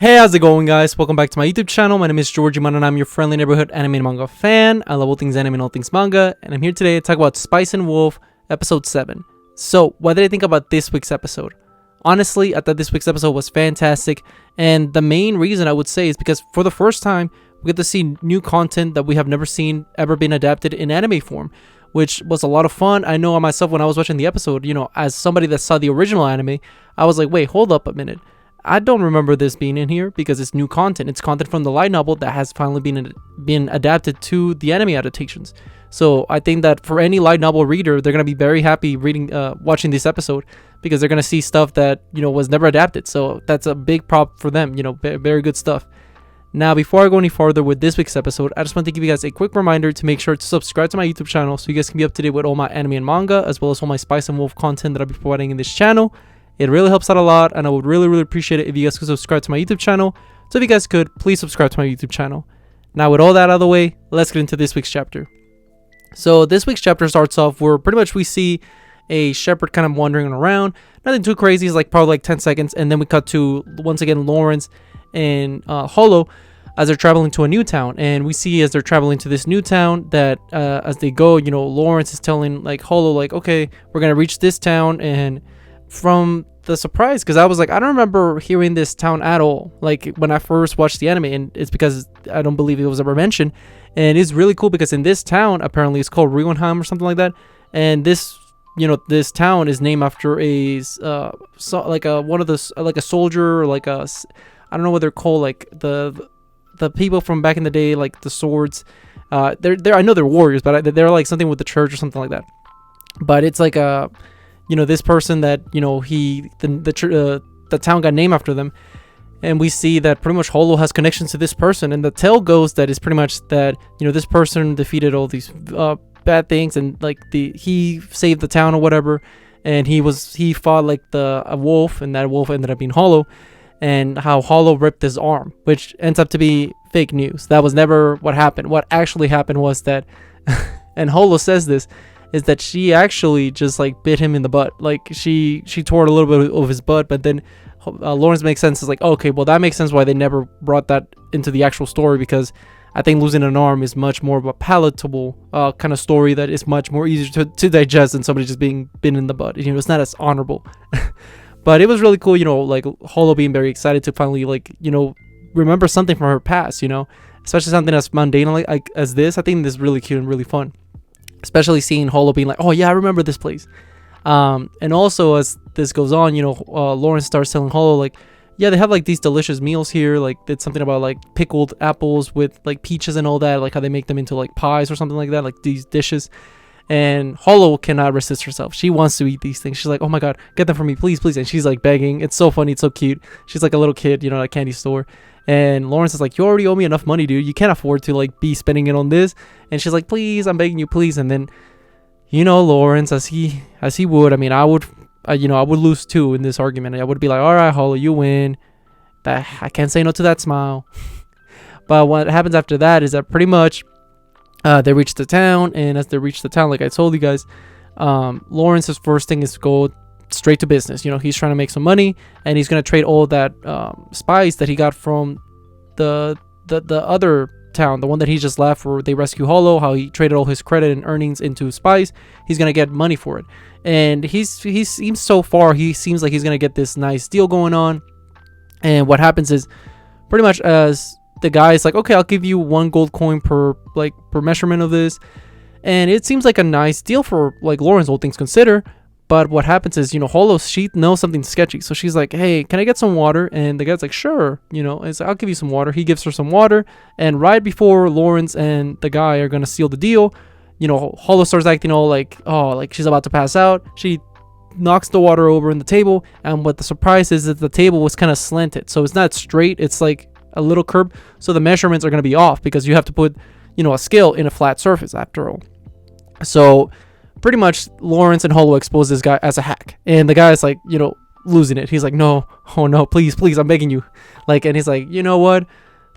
Hey, how's it going, guys? Welcome back to my YouTube channel. My name is Georgie Man and I'm your friendly neighborhood anime and manga fan. I love all things anime and all things manga, and I'm here today to talk about Spice and Wolf episode 7. So, what did I think about this week's episode? Honestly, I thought this week's episode was fantastic, and the main reason I would say is because for the first time, we get to see new content that we have never seen ever been adapted in anime form, which was a lot of fun. I know myself when I was watching the episode, as somebody that saw the original anime, I was like, wait, hold up a minute. I don't remember this being in here because it's new content. It's content from the light novel that has finally been adapted to the anime adaptations. So I think that for any light novel reader, they're gonna be very happy watching this episode because they're gonna see stuff that was never adapted. So that's a big prop for them. Very good stuff. Now, before I go any farther with this week's episode, I just want to give you guys a quick reminder to make sure to subscribe to my YouTube channel so you guys can be up to date with all my anime and manga, as well as all my Spice and Wolf content that I'll be providing in this channel. It really helps out a lot, and I would really appreciate it if you guys could subscribe to my YouTube channel. So if you guys could, please subscribe to my YouTube channel. Now, with all that out of the way, let's get into this week's chapter. So this week's chapter starts off where pretty much we see a shepherd kind of wandering around. Nothing too crazy, it's like probably like 10 seconds, and then we cut to, once again, Lawrence and Hollow as they're traveling to a new town. And we see as they're traveling to this new town that as they go, Lawrence is telling like Hollow, like, okay, we're gonna reach this town. And from the surprise, because I was like, I don't remember hearing this town at all, like when I first watched the anime, and it's because I don't believe it was ever mentioned. And it's really cool because in this town, apparently it's called Rionheim or something like that, and this this town is named after a one of the like a soldier, or like a, I don't know what they're called, like the people from back in the day, like the swords. They're I know they're warriors, but they're like something with the church or something like that. But it's like a this person that the town got named after them, and we see that pretty much Hollow has connections to this person, and the tale goes that it's pretty much that this person defeated all these bad things, and like he saved the town or whatever, and he fought like a wolf, and that wolf ended up being Hollow, and how Hollow ripped his arm, which ends up to be fake news. That was never what happened. What actually happened was that and Hollow says this, is that she actually just like bit him in the butt. Like she tore a little bit of his butt, but then Lawrence makes sense. It's like, okay, well that makes sense why they never brought that into the actual story, because I think losing an arm is much more of a palatable kind of story that is much more easier to digest than somebody just being bitten in the butt. It's not as honorable. But it was really cool, like Hollow being very excited to finally remember something from her past, especially something as mundane like as this. I think this is really cute and really fun. Especially seeing Hollow being like, oh yeah, I remember this place. And also as this goes on, Lawrence starts telling Hollow like, yeah, they have like these delicious meals here. Like it's something about like pickled apples with like peaches and all that, like how they make them into like pies or something like that, like these dishes. And Hollow cannot resist herself. She wants to eat these things. She's like, oh my god, get them for me, please. And she's like begging. It's so funny. It's so cute. She's like a little kid, at a candy store. And Lawrence is like, you already owe me enough money, dude. You can't afford to like be spending it on this. And she's like, please, I'm begging you, please. And then, Lawrence, as he would, I mean, I would lose too in this argument. I would be like, all right, Hollow, you win. I can't say no to that smile. But what happens after that is that pretty much they reach the town, and as they reach the town, like I told you guys, Lawrence's first thing is to go straight to business. He's trying to make some money, and he's going to trade all that spice that he got from the other town, the one that he just left where they rescue Hollow, how he traded all his credit and earnings into spice. He's going to get money for it, and he seems so far, he seems like he's going to get this nice deal going on. And what happens is pretty much as the guy is like, okay, I'll give you 1 gold coin per measurement of this, and it seems like a nice deal for like Lawrence, all things considered. But what happens is, Hollow, she knows something sketchy. So she's like, hey, can I get some water? And the guy's like, sure. It's like, I'll give you some water. He gives her some water. And right before Lawrence and the guy are going to seal the deal, Hollow starts acting all like, oh, like she's about to pass out. She knocks the water over in the table. And what the surprise is that the table was kind of slanted. So it's not straight. It's like a little curve. So the measurements are going to be off because you have to put, a scale in a flat surface after all. So pretty much Lawrence and Hollow expose this guy as a hack, and the guy's like, losing it. He's like, no, oh no, please, I'm begging you. Like, and he's like, you know what,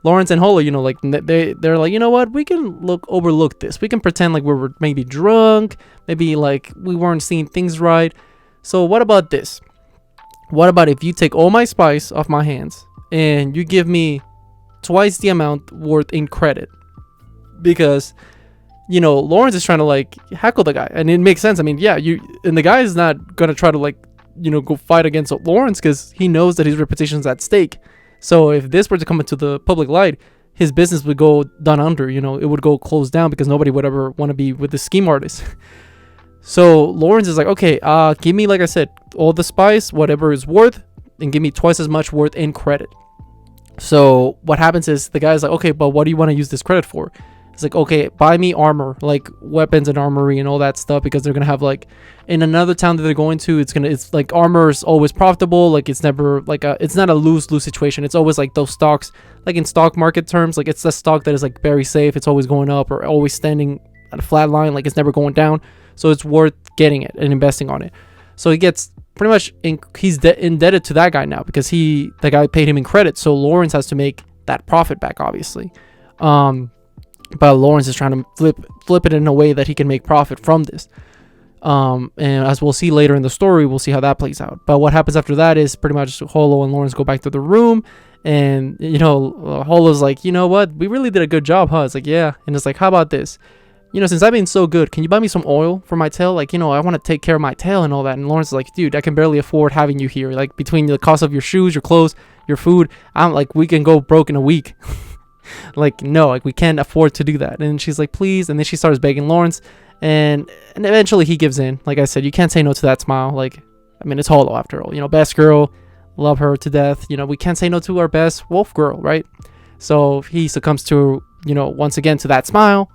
Lawrence and Hollow, like they're like, you know what, we can overlook this. We can pretend like we were maybe drunk, maybe like we weren't seeing things right. So what about this? What about if you take all my spice off my hands and you give me twice the amount worth in credit. Because, you know, Lawrence is trying to like heckle the guy, and it makes sense. I mean, yeah, and the guy is not gonna try to like, you know, go fight against Lawrence because he knows that his reputation is at stake. So if this were to come into the public light, his business would go down under, you know, it would go closed down because nobody would ever want to be with the scheme artist. So Lawrence is like, okay, give me, like I said, all the spice, whatever is worth, and give me twice as much worth in credit. So what happens is the guy's like, okay, but what do you want to use this credit for? It's like, okay, buy me armor, like weapons and armory and all that stuff, because they're gonna have like in another town that they're going to, it's like armor is always profitable. Like it's never like it's not a lose-lose situation. It's always like those stocks, like in stock market terms, like it's the stock that is like very safe. It's always going up or always standing at a flat line, like it's never going down. So it's worth getting it and investing on it. So he gets pretty much he's indebted to that guy now because the guy paid him in credit. So Lawrence has to make that profit back, obviously. But Lawrence is trying to flip it in a way that he can make profit from this. And as we'll see later in the story, we'll see how that plays out. But what happens after that is pretty much Holo and Lawrence go back to the room, and you know, Holo's like, you know what, we really did a good job, huh? It's like, yeah. And it's like, how about this? You know, since I've been so good, can you buy me some oil for my tail? Like, you know, I want to take care of my tail and all that. And Lawrence is like, dude, I can barely afford having you here. Like, between the cost of your shoes, your clothes, your food, I'm like, we can go broke in a week. Like, no, like we can't afford to do that. And she's like, please. And then she starts begging Lawrence, and eventually he gives in. Like I said, you can't say no to that smile. Like, I mean, it's Holo after all, you know, best girl, love her to death. You know, we can't say no to our best wolf girl, right? So he succumbs to, you know, once again to that smile.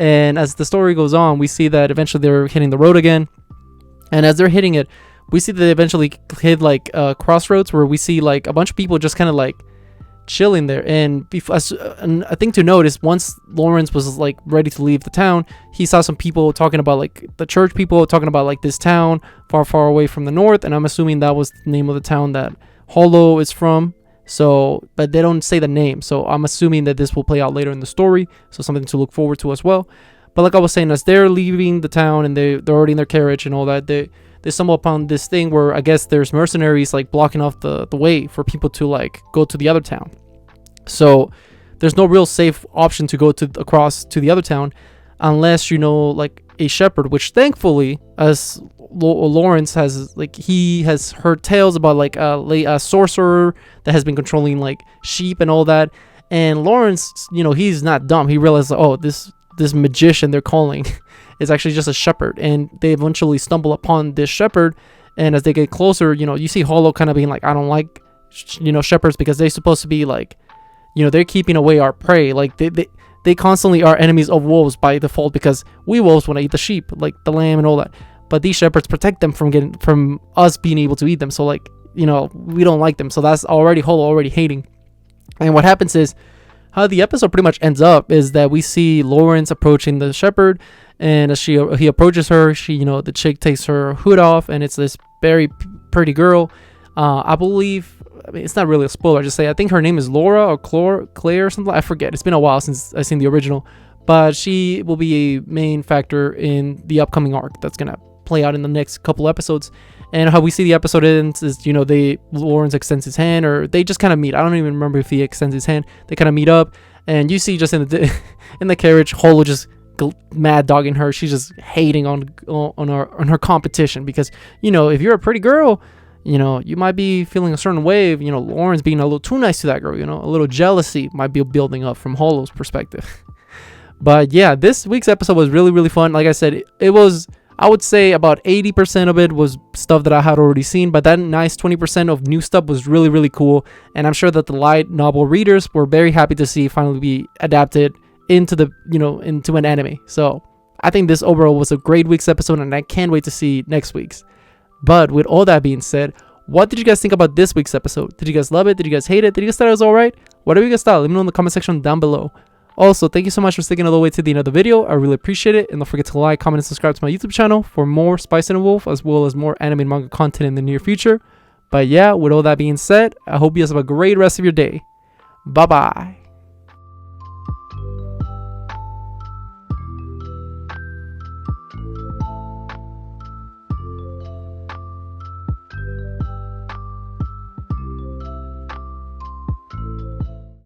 And as the story goes on, we see that eventually they're hitting the road again. And as they're hitting it, we see that they eventually hit like crossroads where we see like a bunch of people just kind of like chilling there. And I think to notice, once Lawrence was like ready to leave the town, he saw some people talking about like the church people talking about like this town far away from the north, and I'm assuming that was the name of the town that Holo is from. So, but they don't say the name, so I'm assuming that this will play out later in the story, so something to look forward to as well. But like I was saying, as they're leaving the town and they're already in their carriage and all that, they stumble upon this thing where I guess there's mercenaries like blocking off the way for people to like go to the other town. So there's no real safe option to go across to the other town unless you know like a shepherd, which thankfully, as Lawrence has, like, he has heard tales about like a sorcerer that has been controlling like sheep and all that. And Lawrence, you know, he's not dumb. He realizes, oh, this magician they're calling is actually just a shepherd, and they eventually stumble upon this shepherd. And as they get closer, you know, you see Holo kind of being like, I don't like, you know, shepherds because they're supposed to be like, you know, they're keeping away our prey. Like they constantly are enemies of wolves by default because we wolves want to eat the sheep, like the lamb and all that. But these shepherds protect them from us being able to eat them. So like, you know, we don't like them. So that's already Holo already hating. And what happens is, how the episode pretty much ends up is that we see Lawrence approaching the shepherd, and as he approaches her, you know, the chick takes her hood off, and it's this very pretty girl. I believe, I mean, it's not really a spoiler. I just say I think her name is Laura or Claire or something. I forget. It's been a while since I've seen the original, but she will be a main factor in the upcoming arc that's gonna play out in the next couple episodes. And how we see the episode ends is, you know, Lawrence extends his hand, or they just kind of meet. I don't even remember if he extends his hand. They kind of meet up, and you see just in the carriage, Holo just mad dogging her. She's just hating on her competition because, you know, if you're a pretty girl, you know, you might be feeling a certain way. You know, Lawrence being a little too nice to that girl. You know, a little jealousy might be building up from Holo's perspective. But yeah, this week's episode was really, really fun. Like I said, it was, I would say about 80% of it was stuff that I had already seen, but that nice 20% of new stuff was really, really cool. And I'm sure that the light novel readers were very happy to see finally be adapted into into an anime. So I think this overall was a great week's episode, and I can't wait to see next week's. But with all that being said, what did you guys think about this week's episode? Did you guys love it? Did you guys hate it? Did you guys thought it was alright? Whatever you guys thought, let me know in the comment section down below. Also, thank you so much for sticking all the way to the end of the video. I really appreciate it. And don't forget to like, comment, and subscribe to my YouTube channel for more Spice and Wolf, as well as more anime and manga content in the near future. But yeah, with all that being said, I hope you guys have a great rest of your day. Bye-bye.